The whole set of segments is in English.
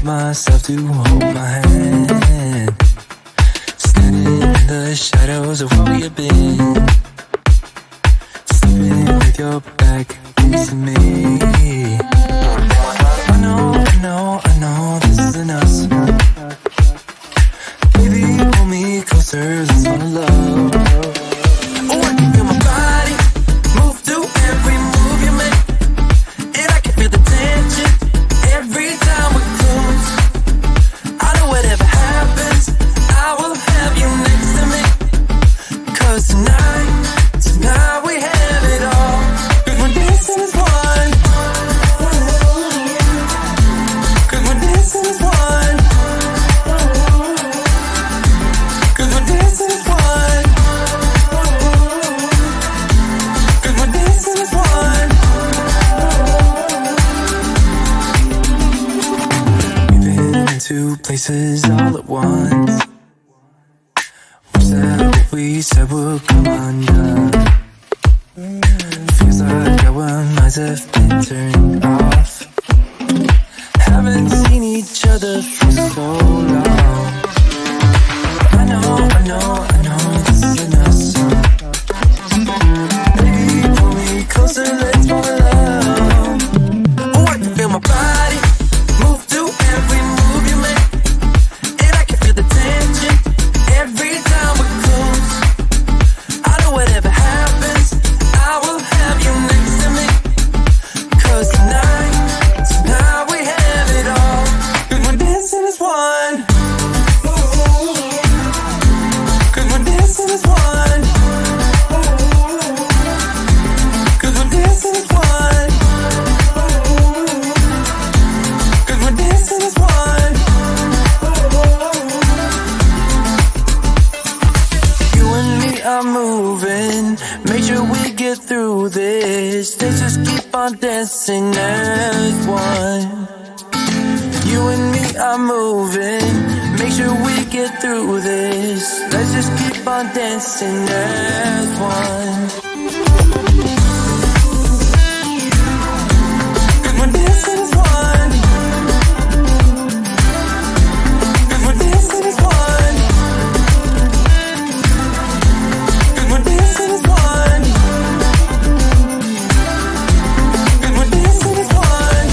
myself to hold my hand, standing in the shadows of where we have been, sleeping with your back facing me. I know this isn't us. Baby, pull me closer, let's fall in love. Oh, I can feel my body move to every move you make, and I can feel the tension every time we close. I know whatever happens, I will have you next to me. 'Cause tonight we have it all. 'Cause we're dancing as one. 'Cause we're dancing as one. 'Cause we're dancing as one. 'Cause we're dancing as one. We've been into places all at once. Wish that what we said would come undone. Feels like our minds have been turned off. Haven't seen each other for so long. I know this isn't us. Baby, pull me closer, let's fall in love. Oh, I can feel my body move to every move you make, and I can feel the tension every time we close. I know whatever happens, I will have you next to me. 'Cause tonight we have it all. 'Cause we're dancing as one. 'Cause we're dancing as one. 'Cause we're dancing as one. 'Cause we're dancing as one. You and me are moving, make sure we get through this. Let's just keep on dancing as one. You and me are moving, make sure we get through this. Let's just keep on dancing as one. 'Cause we're dancing as one. 'Cause we're dancing as one. 'Cause we're dancing as one. 'Cause we're dancing as one.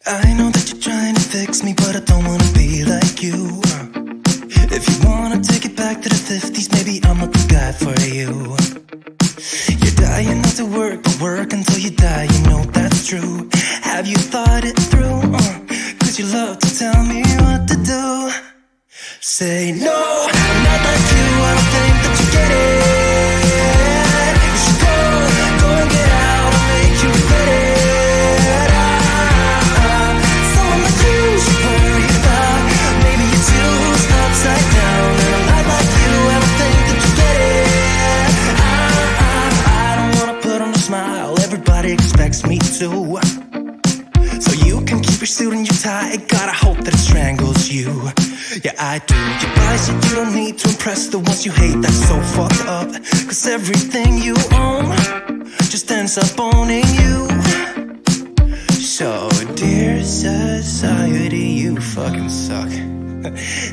I know that you're trying to fix me, but I don't wanna be like you. If you wanna take it back to the 50s, maybe I'm not the guy for you. You're dying not to work until you die, you know that's true. Have you thought it through? 'Cause you love to tell me what to do. Say no, I'm not like you, I don't think that you get it. You should go and get out, I'll make you regret it. Someone like you should worry about. Maybe you're too upside down, and I'm not like you, I don't think that you get it. I don't wanna put on a smile, everybody expects me to. So you can keep your suit and your tie, gotta hope that it strangles you. Yeah, I do. You buy shit you don't need to impress the ones you hate, that's so fucked up. 'Cause everything you own just ends up owning you. So, dear society, you fucking suck.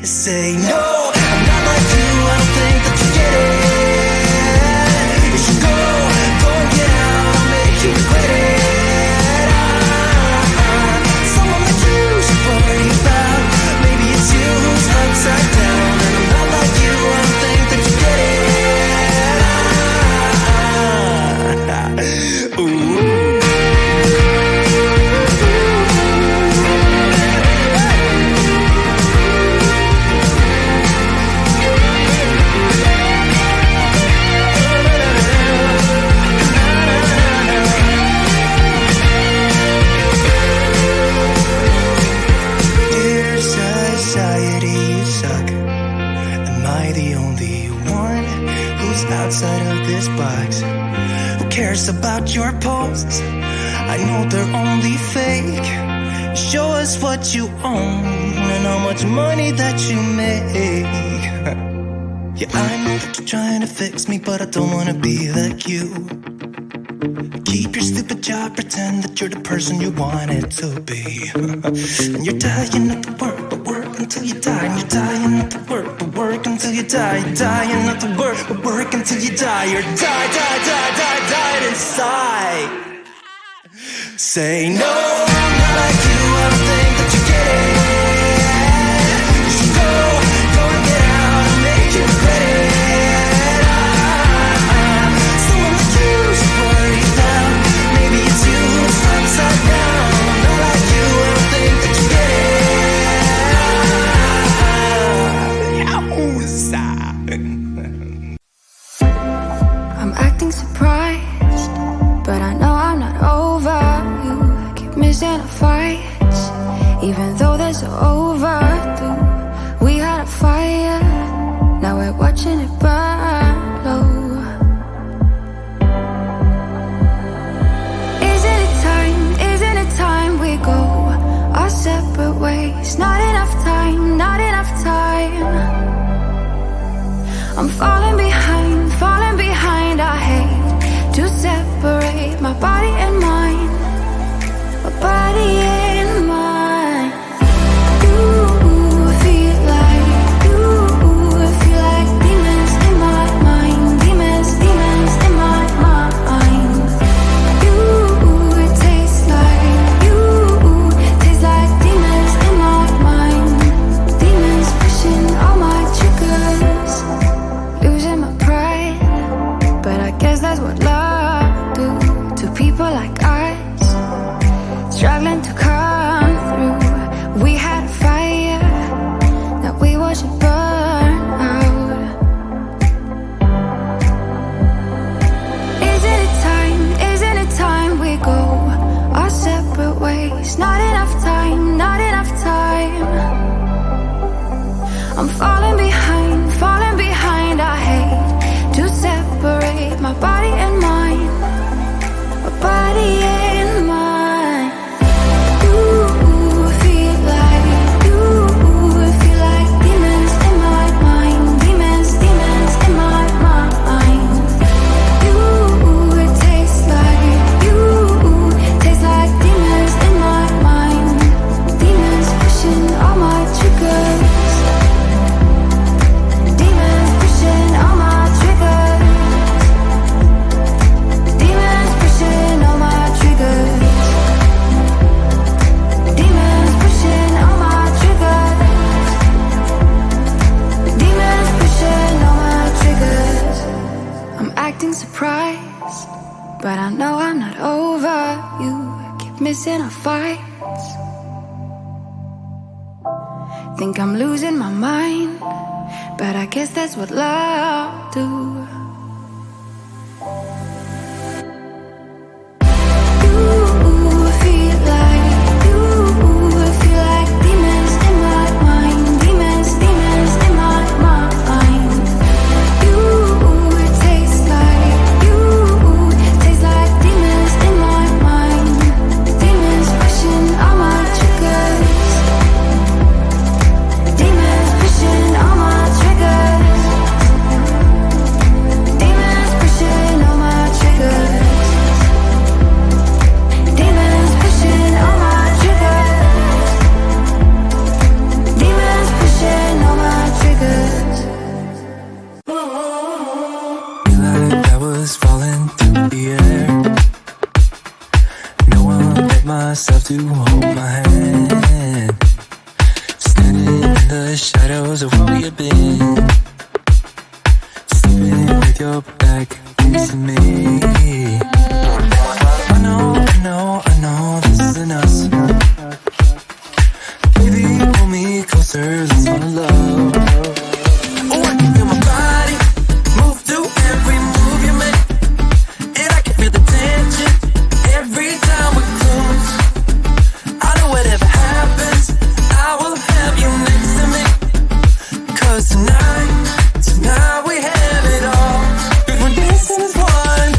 Say no, I'm not like you, I don't think that you get it. You should go and get out, I'll make you regret it. Someone like you should worry about. Maybe it's you who's upside down, and I'm not like you, I don't think that you get it. Ooh. Outside of this box, who cares about your posts? I know they're only fake. Show us what you own and how much money that you make. Yeah, I know that you're trying to fix me, but I don't wanna be like you. Keep your stupid job, pretend that you're the person you wanted to be. And you're dying not to work, but work until you die. And you're dying not to work, but work until you die. You're dying not to work, but work until you die. You're die inside. Say no, I'm not like you, I don't think that you get it. You should go and get out and make it better. Someone like you should worry about. Maybe it's you who's upside down. I'm not like you, I don't think that you get it. I'm acting surprised, but I know I'm not over you. Keep missing our fights, even though they're so overdue. We had a fire, now we're watching it burn low. Isn't it time we go our separate ways? Not enough time, not enough time. I'm falling behind, I hate to separate my body and mind, my body and mind. You feel like demons in my mind, demons in my mind. You taste like demons in my mind, demons pushing all my triggers, losing my pride, but I guess that's what love do to people like us, struggling to come through. We had a fire, now we watch it burn out. Isn't it time we go our separate ways? Not enough time, not enough time. I'm falling behind, I hate to separate my body and mind, my body and mind. You feel like demons in my mind, demons in my mind. You taste like demons in my mind, demons pushing all my triggers. Demons pushing all my triggers. Demons pushing all my triggers. Demons pushing all my triggers. Demons pushing all my triggers. I'm acting surprised, but I know I'm not over you. Keep missing our fights. Think I'm losing my mind, but I guess that's what love do. You feel like demons in my mind, demons in my mind. You taste like demons in my mind, demons pushing all my triggers. Demons pushing all my triggers. Demons pushing all my triggers. Demons pushing all my triggers. Demons pushing all my triggers. Like I was falling through the air. No one but myself to hold my hand. Standing in the shadows of where we have been. Sleeping with your back facing me. I know this isn't us. Baby, pull me closer, let's fall in love. Oh, I can feel my body move through every move you make. And I can feel the tension every time we're close. I know whatever happens, I will have you next to me. 'Cause tonight we have it all. 'Cause we're dancing as one.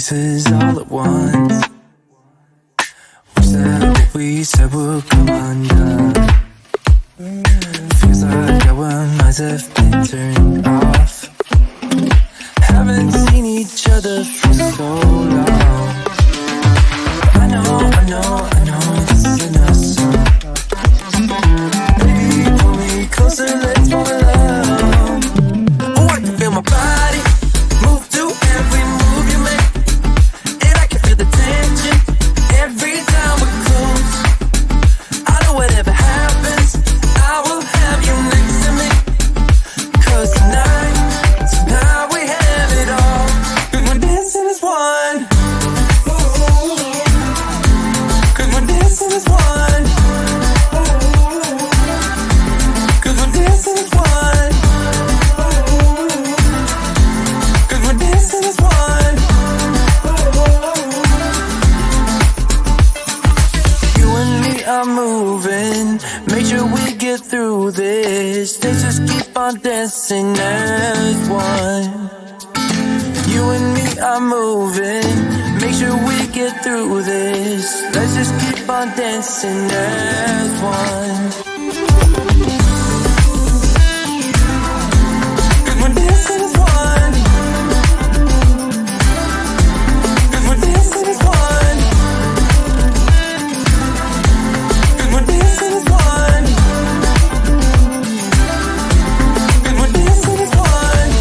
places all at once. Wish that what we said would come undone. Feels like our minds have been turned off. Haven't seen each other for so long. I know this is enough song. Baby, pull me closer, let's fall in love. Oh, I can feel my body move to every move you make, and I can feel the tension every time we're close. I know whatever happens, I will have you next to me. 'Cause tonight we have it all. 'Cause we're dancing as one. 'Cause we're dancing as one. 'Cause we're dancing as one. 'Cause we're dancing as one. You and me are moving. Make sure we get through this. Let's just keep on dancing as one. You and me are moving. Make sure we get through this. Let's just keep on dancing as one. 'Cause we're dancing as one. 'Cause we're dancing as one. 'Cause we're dancing as one. 'Cause we're dancing as one.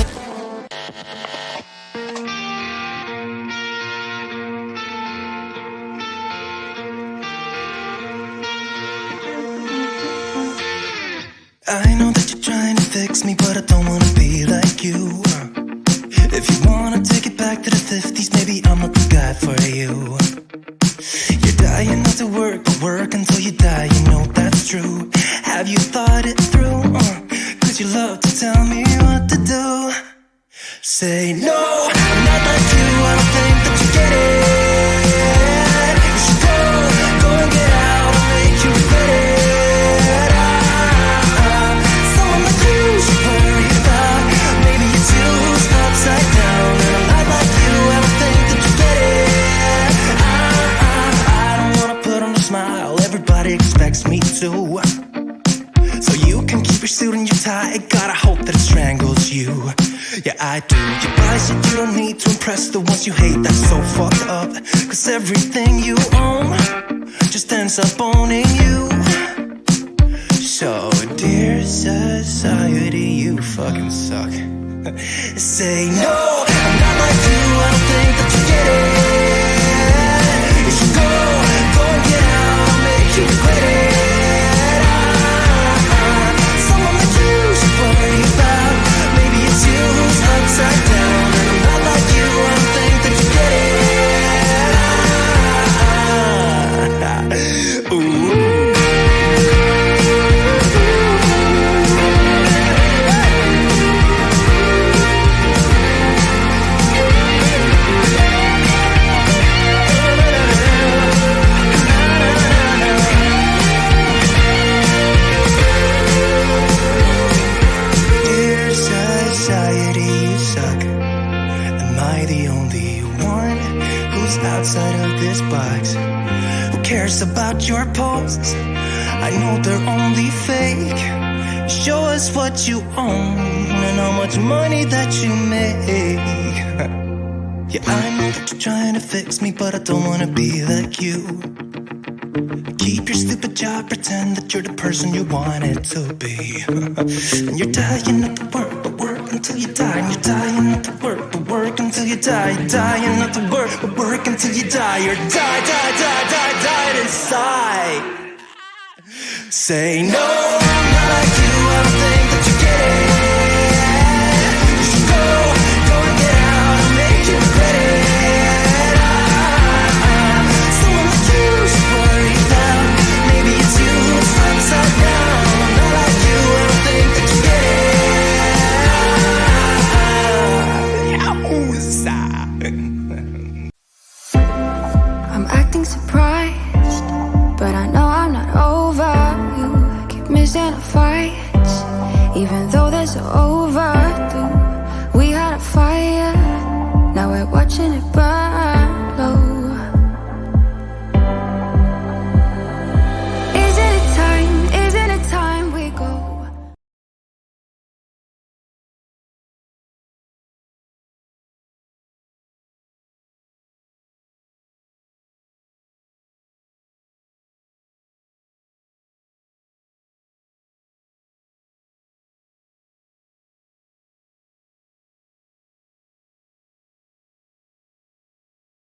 I know that you're trying to fix me, but I don't wanna be like you. If you wanna take it back to the 50s, maybe I'm not the guy for you. You're dying not to work, but work until you die, you know that's true. Have you thought it through? 'Cause you love to tell me what to do. Say no, I'm not like you, I don't think that you get it. You should go and get out, I'll make you regret it. Someone like you should worry about. Maybe you're too upside down, and I'm not like you, I don't think that you get it. I don't wanna put on a smile, everybody expects me to. So you can keep your suit and your tie, gotta hope that it strangles you. Yeah, I do. You buy shit you don't need to impress the ones you hate, that's so fucked up. 'Cause everything you own just ends up owning you. So, dear society, you fucking suck. Say no, I'm not like you, I don't think that you get it. You should go and get out, I'll make you regret it. Someone like you should worry about. Maybe it's you who's upside down, and I'm not like you, I don't think that you get it. Ooh. Outside of this box, who cares about your posts? I know they're only fake. Show us what you own and how much money that you make. Yeah, I know that you're trying to fix me, but I don't wanna be like you. Keep your stupid job, pretend that you're the person you wanted to be. And you're dying not to work, but work until you die. And you're dying not to work, but work until you die. You're dying not to work, but work until you die. You're died inside. Say no, I'm not like you, I don't think that you get it. You should go and get out, I'll make you regret it. Someone like you should worry about. Maybe it's you who's upside down. I'm not like you, I don't think that you get it. I'm acting surprised, but I know I'm not over you. Keep missing our fights, even though